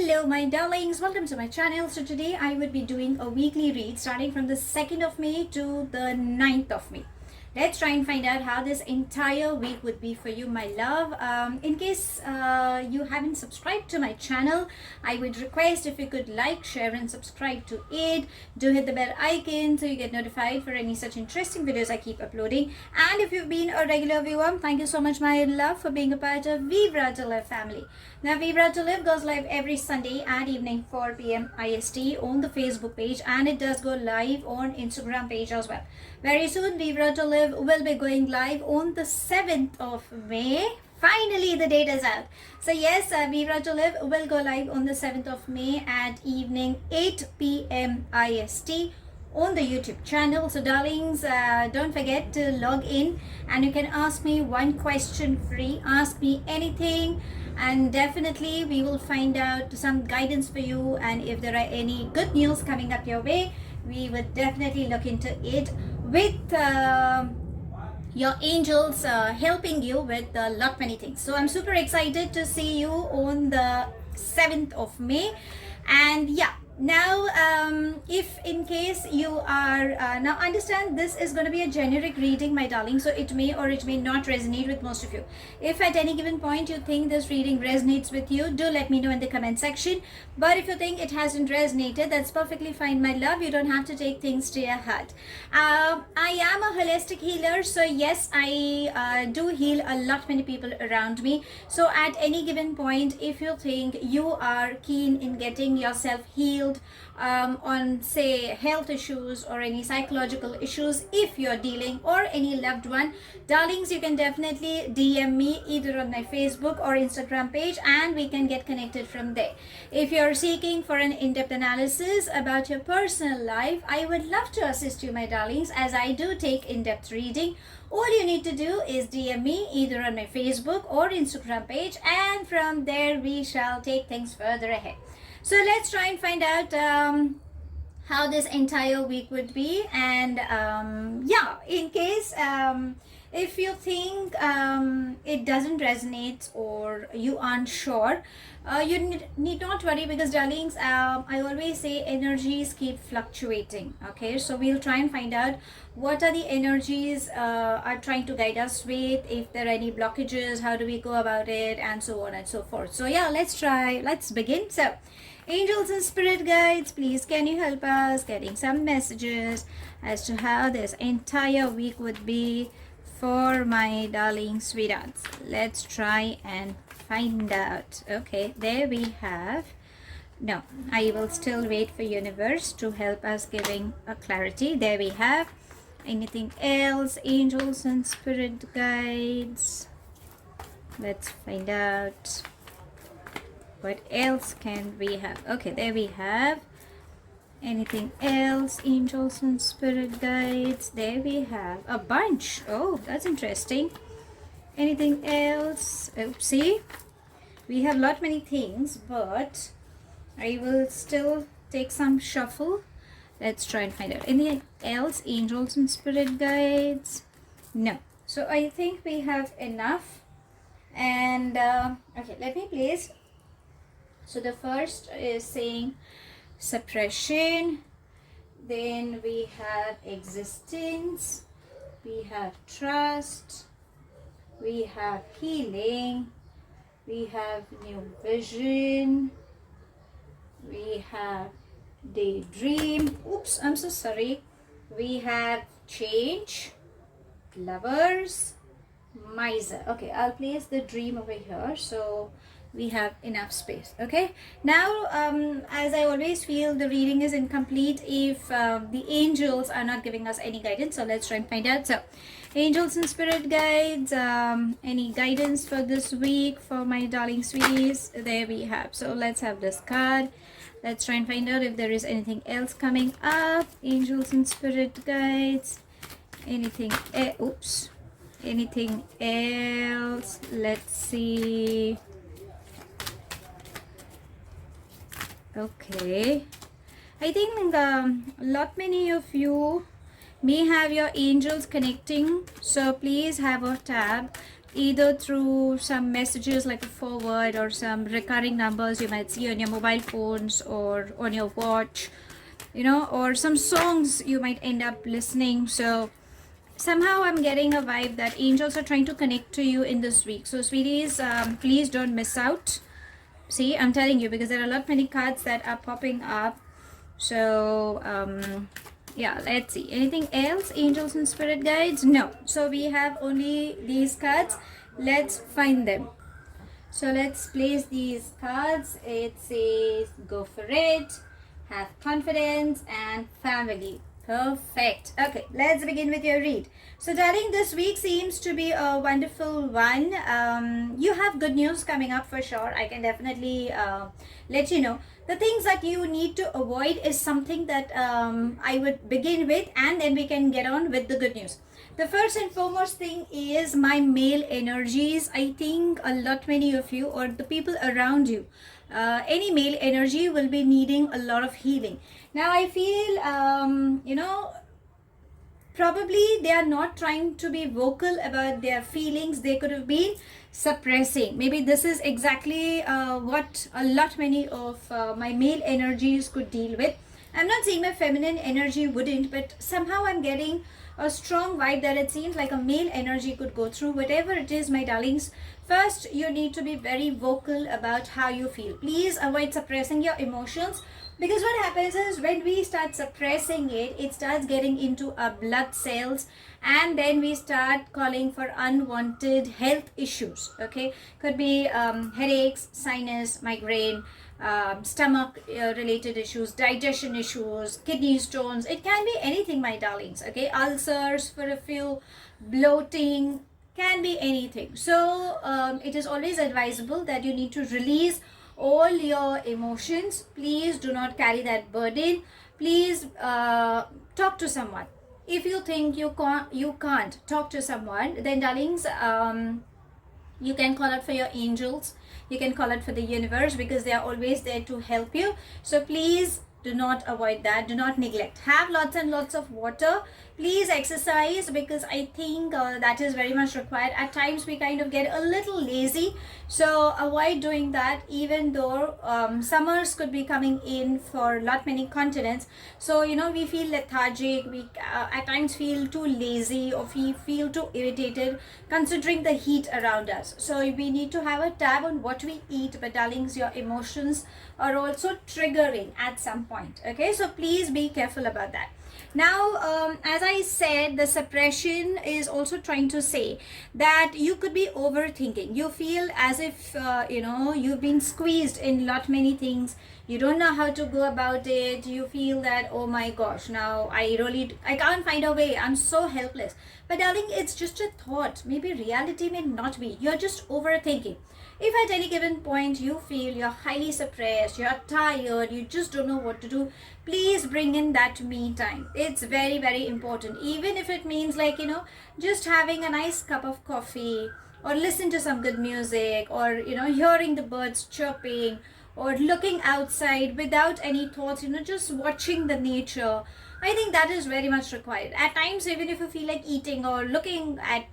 Hello my darlings, welcome to my channel. So today I would be doing a weekly read starting from the 2nd of May to the 9th of May. Let's try and find out how this entire week would be for you, my love. In case you haven't subscribed to my channel, I would request if you could like, share and subscribe to it. Do hit the bell icon so you get notified for any such interesting videos I keep uploading. And if you've been a regular viewer, thank you so much, my love, for being a part of Vibra to Live family. Now, Vibra to Live goes live every Sunday at evening 4 p.m. IST on the Facebook page, and it does go live on Instagram page as well. Very soon, Vibra to Live will be going live on the 7th of May. Finally, the date is out. So yes, Vibra to Live will go live on the 7th of May at evening 8 p.m. IST on the YouTube channel. So darlings, don't forget to log in and you can ask me one question free. Ask me anything and definitely we will find out some guidance for you, and if there are any good news coming up your way, we would definitely look into it with your angels helping you with a lot many things. So I'm super excited to see you on the 7th of May. And yeah, now if in case you are now understand, this is going to be a generic reading, my darling, so it may or it may not resonate with most of you. If at any given point you think this reading resonates with you, do let me know in the comment section. But if you think it hasn't resonated, that's perfectly fine, my love. You don't have to take things to your heart. I am a holistic healer, so yes, I do heal a lot many people around me. So at any given point, if you think you are keen in getting yourself healed on say health issues or any psychological issues, if you're dealing, or any loved one, darlings, you can definitely DM me either on my Facebook or Instagram page and we can get connected from there. If you're seeking for an in-depth analysis about your personal life, I would love to assist you, my darlings, as I do take in-depth reading. All you need to do is DM me either on my Facebook or Instagram page, and from there we shall take things further ahead. So let's try and find out how this entire week would be. And yeah, in case if you think it doesn't resonate or you aren't sure, you need not worry, because darlings, I always say energies keep fluctuating. Okay, so we'll try and find out what are the energies are trying to guide us with, if there are any blockages, how do we go about it, and so on and so forth. So yeah, let's begin. So angels and spirit guides, please can you help us getting some messages as to how this entire week would be for my darling sweethearts. Let's try and find out. Okay, there we have. No, I will still wait for universe to help us giving a clarity. There we have. Anything else, angels and spirit guides? Let's find out. What else can we have? Okay, there we have. Anything else, angels and spirit guides? There we have a bunch. Oh, that's interesting. Anything else? Oopsie. We have lot many things, but I will still take some shuffle. Let's try and find out. Anything else, angels and spirit guides? No. So I think we have enough. And okay, let me place. So the first is saying suppression, then we have existence, we have trust, we have healing, we have new vision, we have daydream, oops, I'm so sorry, we have change, lovers, miser. Okay, I'll place the dream over here so we have enough space. Okay, now as I always feel, the reading is incomplete if the angels are not giving us any guidance. So let's try and find out. So angels and spirit guides, any guidance for this week for my darling sweeties? There we have. So let's have this card. Let's try and find out if there is anything else coming up. Angels and spirit guides, anything oops, anything else? Let's see. Okay, I think a lot many of you may have your angels connecting, so please have a tab either through some messages like a forward or some recurring numbers you might see on your mobile phones or on your watch, or some songs you might end up listening. So somehow I'm getting a vibe that angels are trying to connect to you in this week. So sweeties, please don't miss out. See, I'm telling you, because there are a lot many cards that are popping up. So yeah, let's see, anything else, angels and spirit guides? No, so we have only these cards. Let's find them. So let's place these cards. It says go for it, have confidence, and family. Perfect. Okay, let's begin with your read. So darling, this week seems to be a wonderful one. You have good news coming up for sure. I can definitely let you know. The things that you need to avoid is something that I would begin with, and then we can get on with the good news. The first and foremost thing is my male energies. I think a lot many of you or the people around you, any male energy will be needing a lot of healing. Now I feel, probably they are not trying to be vocal about their feelings. They could have been suppressing. Maybe this is exactly what a lot many of my male energies could deal with. I'm not saying my feminine energy wouldn't, but somehow I'm getting a strong vibe that it seems like a male energy could go through. Whatever it is, my darlings, first you need to be very vocal about how you feel. Please avoid suppressing your emotions, because what happens is when we start suppressing it, it starts getting into our blood cells, and then we start calling for unwanted health issues. Okay, could be headaches, sinus, migraine, stomach related issues, digestion issues, kidney stones. It can be anything, my darlings. Okay, ulcers for a few, bloating, can be anything. So it is always advisable that you need to release all your emotions. Please do not carry that burden. Please talk to someone. If you think you can't talk to someone, then darlings, you can call out for your angels. You can call out for the universe, because they are always there to help you. So please do not avoid that. Do not neglect. Have lots and lots of water. Please exercise, because I think that is very much required. At times we kind of get a little lazy, so avoid doing that. Even though summers could be coming in for lot many continents, so we feel lethargic, we at times feel too lazy, or we feel too irritated considering the heat around us. So we need to have a tab on what we eat. But darlings, your emotions are also triggering at some point. Okay, so please be careful about that. Now, as I said, the suppression is also trying to say that you could be overthinking. You feel as if, you've been squeezed in lot many things. You don't know how to go about it. You feel that, oh my gosh, now I can't find a way. I'm so helpless. But darling, it's just a thought. Maybe reality may not be. You're just overthinking. If at any given point you feel you're highly suppressed, you're tired, you just don't know what to do, please bring in that me time. It's very, very important. Even if it means just having a nice cup of coffee, or listen to some good music, or hearing the birds chirping, or looking outside without any thoughts, just watching the nature. I think that is very much required. At times, even if you feel like eating or looking at,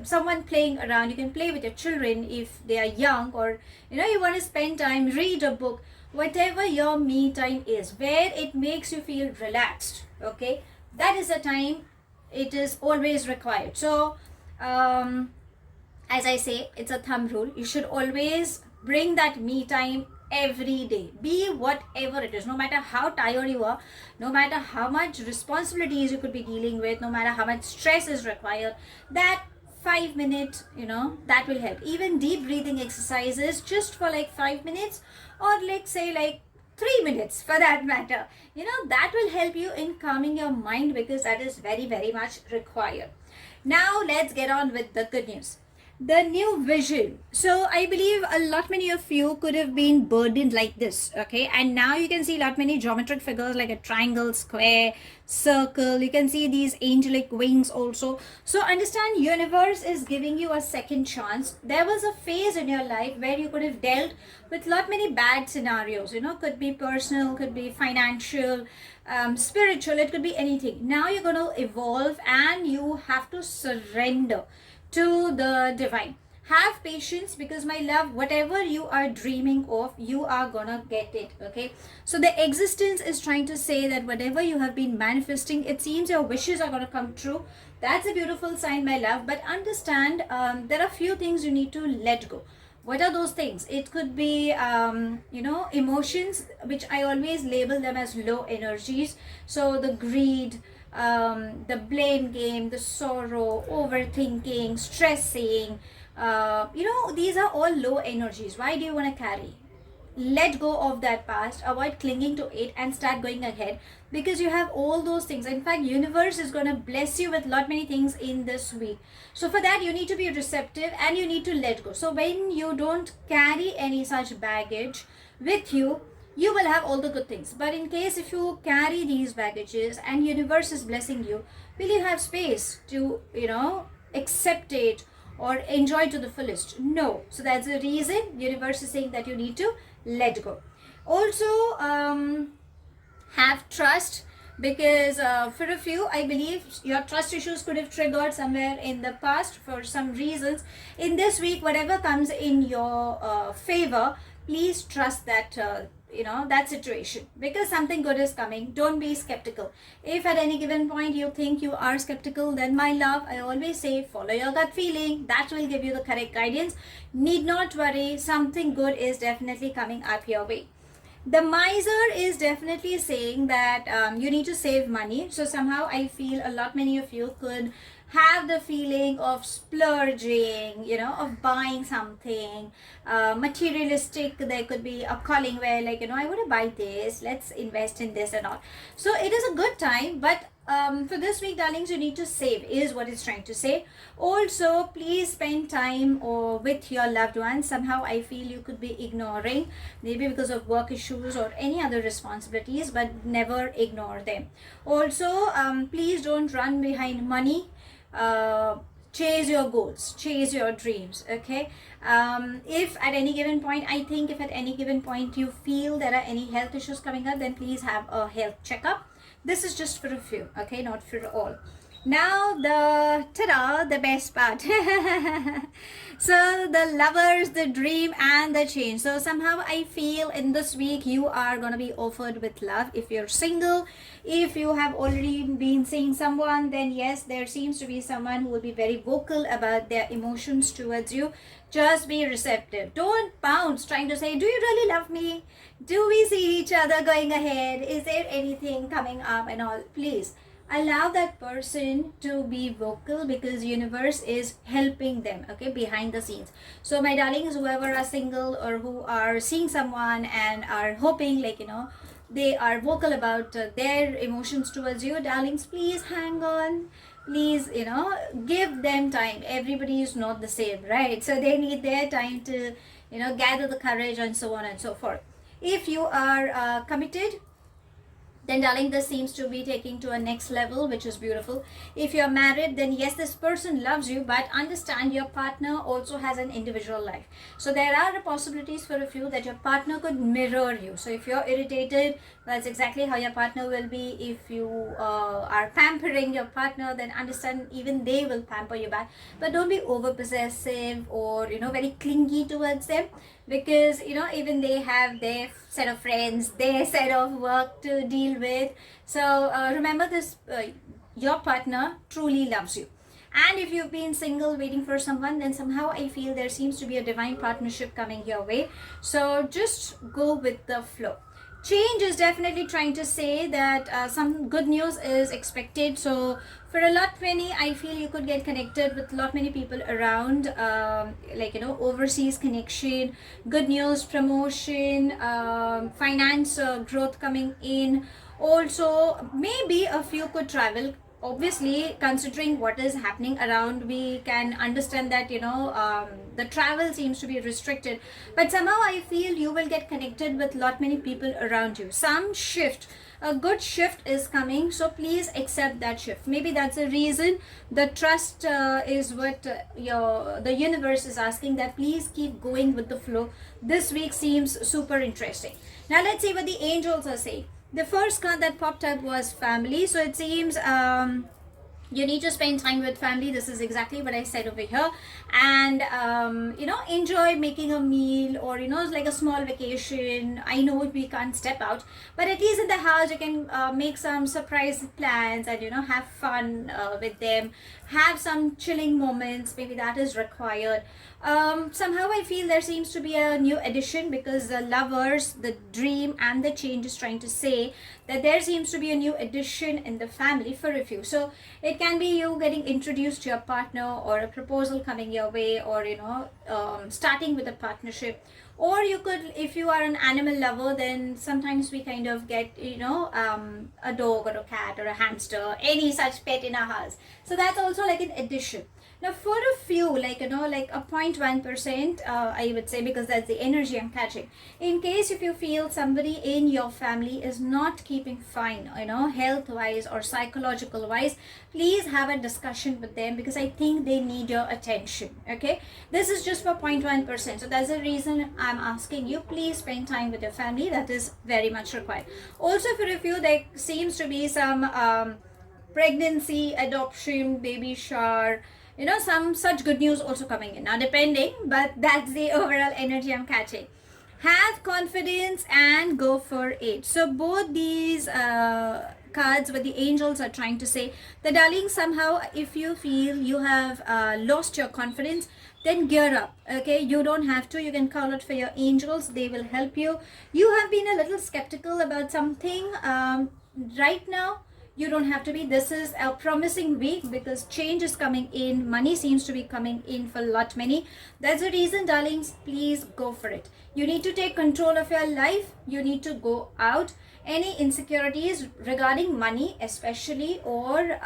someone playing around, you can play with your children if they are young, or, you want to spend time, read a book, whatever your me time is, where it makes you feel relaxed. Okay, that is the time it is always required. So, as I say, it's a thumb rule. You should always bring that me time every day, be whatever it is, no matter how tired you are, no matter how much responsibilities you could be dealing with, no matter how much stress is required, that 5 minutes, that will help. Even deep breathing exercises, just for 5 minutes, or let's say 3 minutes for that matter, that will help you in calming your mind, because that is very, very much required. Now let's get on with the good news. The new vision. So I believe a lot many of you could have been burdened like this. Okay, and now you can see a lot many geometric figures like a triangle, square, circle. You can see these angelic wings also. So understand, universe is giving you a second chance. There was a phase in your life where you could have dealt with lot many bad scenarios. Could be personal, could be financial, spiritual, it could be anything. Now you're going to evolve, and you have to surrender to the divine. Have patience, because my love, whatever you are dreaming of, you are gonna get it. Okay, so the existence is trying to say that whatever you have been manifesting, it seems your wishes are gonna come true. That's a beautiful sign, my love. But understand, there are few things you need to let go. What are those things? It could be emotions, which I always label them as low energies. So the greed, the blame game, the sorrow, overthinking, stressing, these are all low energies. Why do you want to carry? Let go of that past, avoid clinging to it, and start going ahead, because you have all those things. In fact, universe is going to bless you with lot many things in this week. So for that, you need to be receptive and you need to let go. So when you don't carry any such baggage with you, you will have all the good things. But in case if you carry these baggages and universe is blessing you, will you have space to accept it or enjoy to the fullest? No. So that's the reason universe is saying that you need to let go. Also, have trust, because for a few, I believe your trust issues could have triggered somewhere in the past for some reasons. In this week, whatever comes in your favor, please trust that that situation, because something good is coming. Don't be skeptical. If at any given point you think you are skeptical, then my love, I always say follow your gut feeling. That will give you the correct guidance. Need not worry, something good is definitely coming up your way. The miser is definitely saying that you need to save money. So somehow I feel a lot many of you could have the feeling of splurging, of buying something materialistic. There could be a calling where I want to buy this, let's invest in this and all. So it is a good time, but for this week, darlings, you need to save, is what it's trying to say. Also, please spend time with your loved ones. Somehow I feel you could be ignoring, maybe because of work issues or any other responsibilities, but never ignore them. Also, please don't run behind money. Chase your goals, chase your dreams. Okay, if at any given point, I think if at any given point you feel there are any health issues coming up, then please have a health checkup. This is just for a few, okay, not for all. Now the best part. So the lovers, the dream, and the change. So somehow I feel in this week you are gonna be offered with love. If you're single, if you have already been seeing someone, then yes, there seems to be someone who will be very vocal about their emotions towards you. Just be receptive. Don't bounce trying to say, do you really love me? Do we see each other going ahead? Is there anything coming up and all? Please allow that person to be vocal, because universe is helping them, okay, behind the scenes. So my darlings, whoever are single or who are seeing someone and are hoping they are vocal about their emotions towards you, darlings, please hang on. Please give them time. Everybody is not the same, right? So they need their time to gather the courage and so on and so forth. If you are committed, then darling, this seems to be taking to a next level, which is beautiful. If you're married, then yes, this person loves you, but understand your partner also has an individual life. So there are possibilities for a few that your partner could mirror you. So if you're irritated, that's exactly how your partner will be. If you are pampering your partner, then understand even they will pamper you back. But don't be over possessive or very clingy towards them, because even they have their set of friends, their set of work to deal with. So remember this, your partner truly loves you. And if you've been single waiting for someone, then somehow I feel there seems to be a divine partnership coming your way. So just go with the flow. Change is definitely trying to say that some good news is expected. So for a lot many, I feel you could get connected with a lot many people around, overseas connection, good news, promotion, finance growth coming in. Also, maybe a few could travel. Obviously, considering what is happening around, we can understand that the travel seems to be restricted, but somehow I feel you will get connected with lot many people around you. Some shift, a good shift is coming, so please accept that shift. Maybe that's the reason. The trust is what the universe is asking, that please keep going with the flow. This week seems super interesting. Now let's see what the angels are saying. The first card that popped up was family. So it seems You need to spend time with family. This is exactly what I said over here. And enjoy making a meal, or like a small vacation. I know we can't step out, but at least in the house you can make some surprise plans, and have fun with them, have some chilling moments. Maybe that is required. Somehow I feel there seems to be a new addition, because the lovers, the dream and the change is trying to say that there seems to be a new addition in the family for a few. So it can be you getting introduced to your partner, or a proposal coming your way, or starting with a partnership. Or you could, if you are an animal lover, then sometimes we kind of get a dog or a cat or a hamster, any such pet in our house. So that's also like an addition. Now for a few, like a 0.1%, I would say, because that's the energy I'm catching. In case if you feel somebody in your family is not keeping fine, health wise or psychological wise, please have a discussion with them, because I think they need your attention. Okay, this is just for 0.1%. So that's the reason I'm asking you, please spend time with your family. That is very much required. Also for a few, there seems to be some pregnancy, adoption, baby shower, some such good news also coming in. Now depending, but that's the overall energy I'm catching. Have confidence and go for it. So both these cards, what the angels are trying to say, the darling, somehow if you feel you have lost your confidence, then gear up. Okay, you don't have to. You can call out for your angels. They will help you. You have been a little skeptical about something right now. You don't have to be. This is a promising week, because change is coming in. Money seems to be coming in for a lot many. That's the reason, darlings, please go for it. You need to take control of your life. You need to go out. Any insecurities regarding money especially, or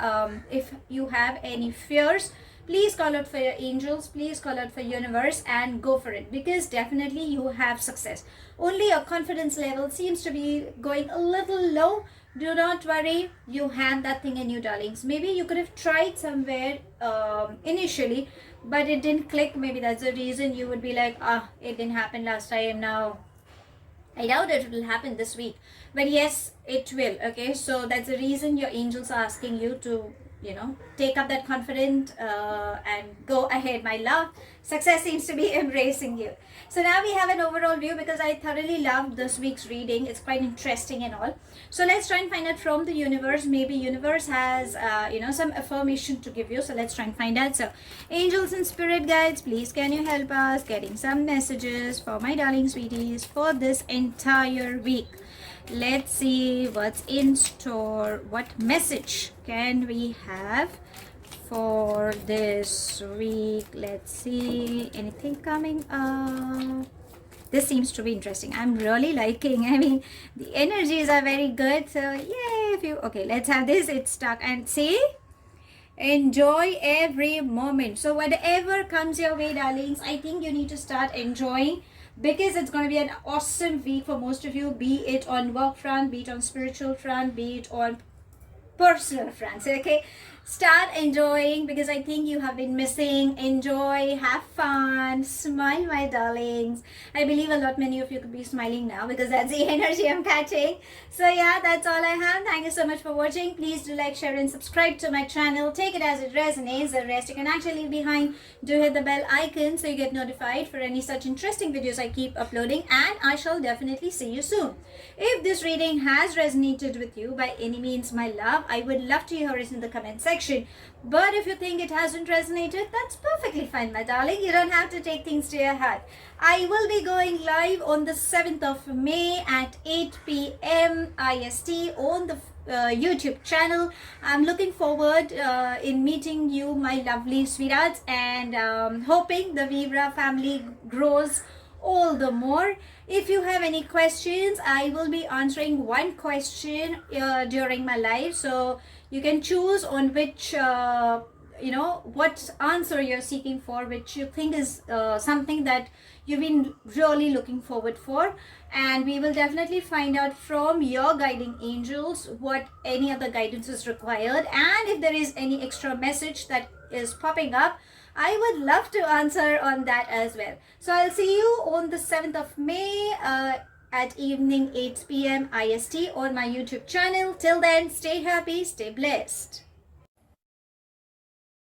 if you have any fears, please call out for your angels, please call out for universe and go for it, because definitely you have success. Only your confidence level seems to be going a little low. Do not worry, you have that thing in you, darlings. Maybe you could have tried somewhere initially, but it didn't click. Maybe that's the reason you would be like, it didn't happen last time. Now I doubt it will happen this week, but yes, it will. Okay, so that's the reason your angels are asking you to take up that confidence and go ahead, my love. Success seems to be embracing you. So now we have an overall view, because I thoroughly loved this week's reading. It's quite interesting and all. So let's try and find out from the universe. Maybe universe has some affirmation to give you. So let's try and find out. So angels and spirit guides, please can you help us getting some messages for my darling sweeties for this entire week. Let's see what's in store. What message can we have for this week? Let's see. Anything coming up? This seems to be interesting. I'm really liking. I mean, the energies are very good. So yay! Okay, let's have this. It's stuck. And see, enjoy every moment. So whatever comes your way, darlings, I think you need to start enjoying, because it's going to be an awesome week for most of you, be it on work front, be it on spiritual front, be it on personal fronts. Okay, start enjoying, because I think you have been missing. Enjoy, have fun, smile, my darlings. I believe a lot many of you could be smiling now, because that's the energy I'm catching. So yeah, that's all I have. Thank you so much for watching. Please do like, share and subscribe to my channel. Take it as it resonates. The rest you can actually leave behind. Do hit the bell icon so you get notified for any such interesting videos I keep uploading, and I shall definitely see you soon. If this reading has resonated with you by any means, my love, I would love to hear it in the comment section. But if you think it hasn't resonated, that's perfectly fine, my darling. You don't have to take things to your heart. I will be going live on the 7th of May at 8 p.m. IST on the YouTube channel. I'm looking forward in meeting you, my lovely sweethearts, and hoping the Vibra family grows all the more. If you have any questions, I will be answering one question during my live, so you can choose on which what answer you're seeking for, which you think is something that you've been really looking forward for, and we will definitely find out from your guiding angels what any other guidance is required, and if there is any extra message that is popping up, I would love to answer on that as well. So I'll see you on the 7th of May at evening 8 p.m. IST on my YouTube channel. Till then, stay happy, stay blessed.